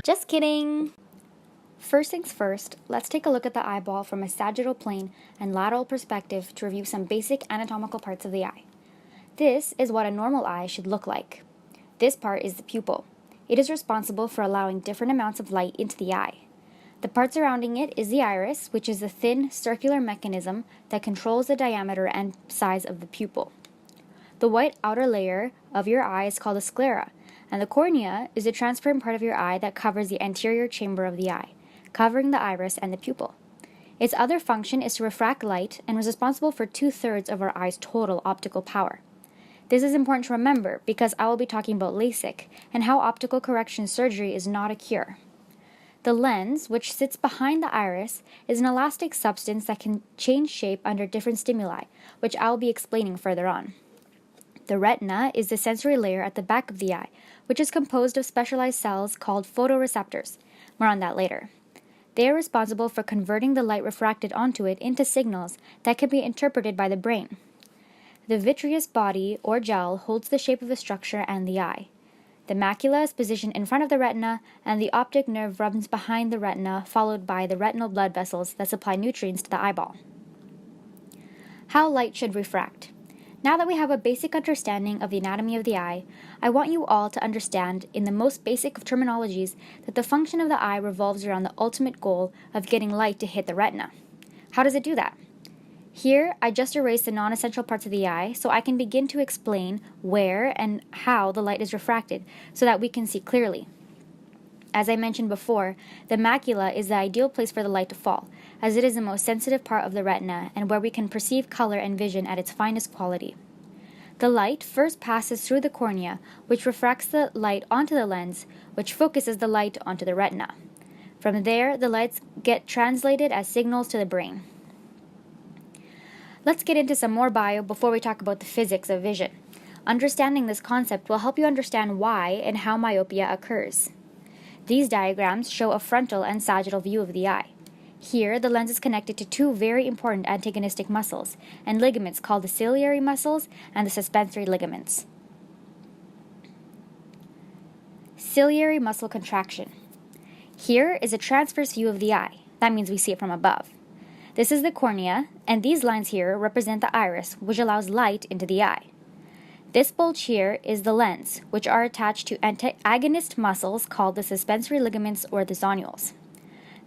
Just kidding! First things first, let's take a look at the eyeball from a sagittal plane and lateral perspective to review some basic anatomical parts of the eye. This is what a normal eye should look like. This part is the pupil. It is responsible for allowing different amounts of light into the eye. The part surrounding it is the iris, which is the thin, circular mechanism that controls the diameter and size of the pupil. The white outer layer of your eye is called the sclera, and the cornea is the transparent part of your eye that covers the anterior chamber of the eye, covering the iris and the pupil. Its other function is to refract light and is responsible for 2/3 of our eye's total optical power. This is important to remember because I will be talking about LASIK and how optical correction surgery is not a cure. The lens, which sits behind the iris, is an elastic substance that can change shape under different stimuli, which I will be explaining further on. The retina is the sensory layer at the back of the eye, which is composed of specialized cells called photoreceptors. More on that later. They are responsible for converting the light refracted onto it into signals that can be interpreted by the brain. The vitreous body or gel holds the shape of the structure and the eye. The macula is positioned in front of the retina, and the optic nerve runs behind the retina, followed by the retinal blood vessels that supply nutrients to the eyeball. How light should refract. Now that we have a basic understanding of the anatomy of the eye, I want you all to understand, in the most basic of terminologies, that the function of the eye revolves around the ultimate goal of getting light to hit the retina. How does it do that? Here, I just erased the non-essential parts of the eye so I can begin to explain where and how the light is refracted so that we can see clearly. As I mentioned before, the macula is the ideal place for the light to fall, as it is the most sensitive part of the retina and where we can perceive color and vision at its finest quality. The light first passes through the cornea, which refracts the light onto the lens, which focuses the light onto the retina. From there, the lights get translated as signals to the brain. Let's get into some more bio before we talk about the physics of vision. Understanding this concept will help you understand why and how myopia occurs. These diagrams show a frontal and sagittal view of the eye. Here, the lens is connected to two very important antagonistic muscles and ligaments called the ciliary muscles and the suspensory ligaments. Ciliary muscle contraction. Here is a transverse view of the eye. That means we see it from above. This is the cornea, and these lines here represent the iris, which allows light into the eye. This bulge here is the lens, which are attached to antagonist muscles called the suspensory ligaments or the zonules.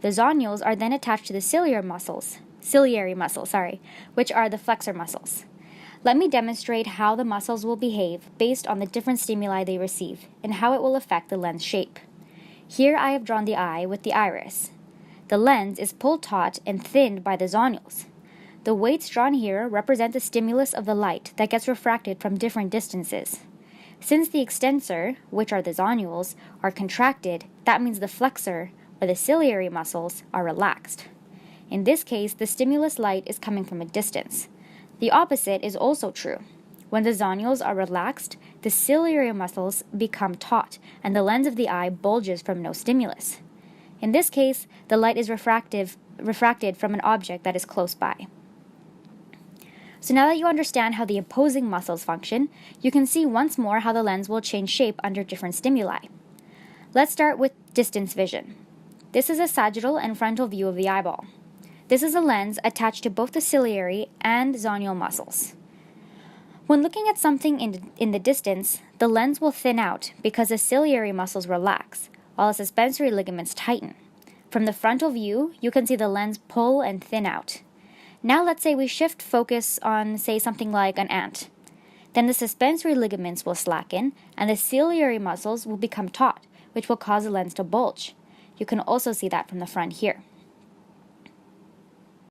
The zonules are then attached to the ciliary muscles, which are the flexor muscles. Let me demonstrate how the muscles will behave based on the different stimuli they receive and how it will affect the lens shape. Here I have drawn the eye with the iris. The lens is pulled taut and thinned by the zonules. The weights drawn here represent the stimulus of the light that gets refracted from different distances. Since the extensor, which are the zonules, are contracted, that means the flexor, or the ciliary muscles, are relaxed. In this case, the stimulus light is coming from a distance. The opposite is also true. When the zonules are relaxed, the ciliary muscles become taut, and the lens of the eye bulges from no stimulus. In this case, the light is refracted from an object that is close by. So now that you understand how the opposing muscles function, you can see once more how the lens will change shape under different stimuli. Let's start with distance vision. This is a sagittal and frontal view of the eyeball. This is a lens attached to both the ciliary and zonule muscles. When looking at something in the distance, the lens will thin out because the ciliary muscles relax, while the suspensory ligaments tighten. From the frontal view, you can see the lens pull and thin out. Now let's say we shift focus on, say, something like an ant. Then the suspensory ligaments will slacken, and the ciliary muscles will become taut, which will cause the lens to bulge. You can also see that from the front here.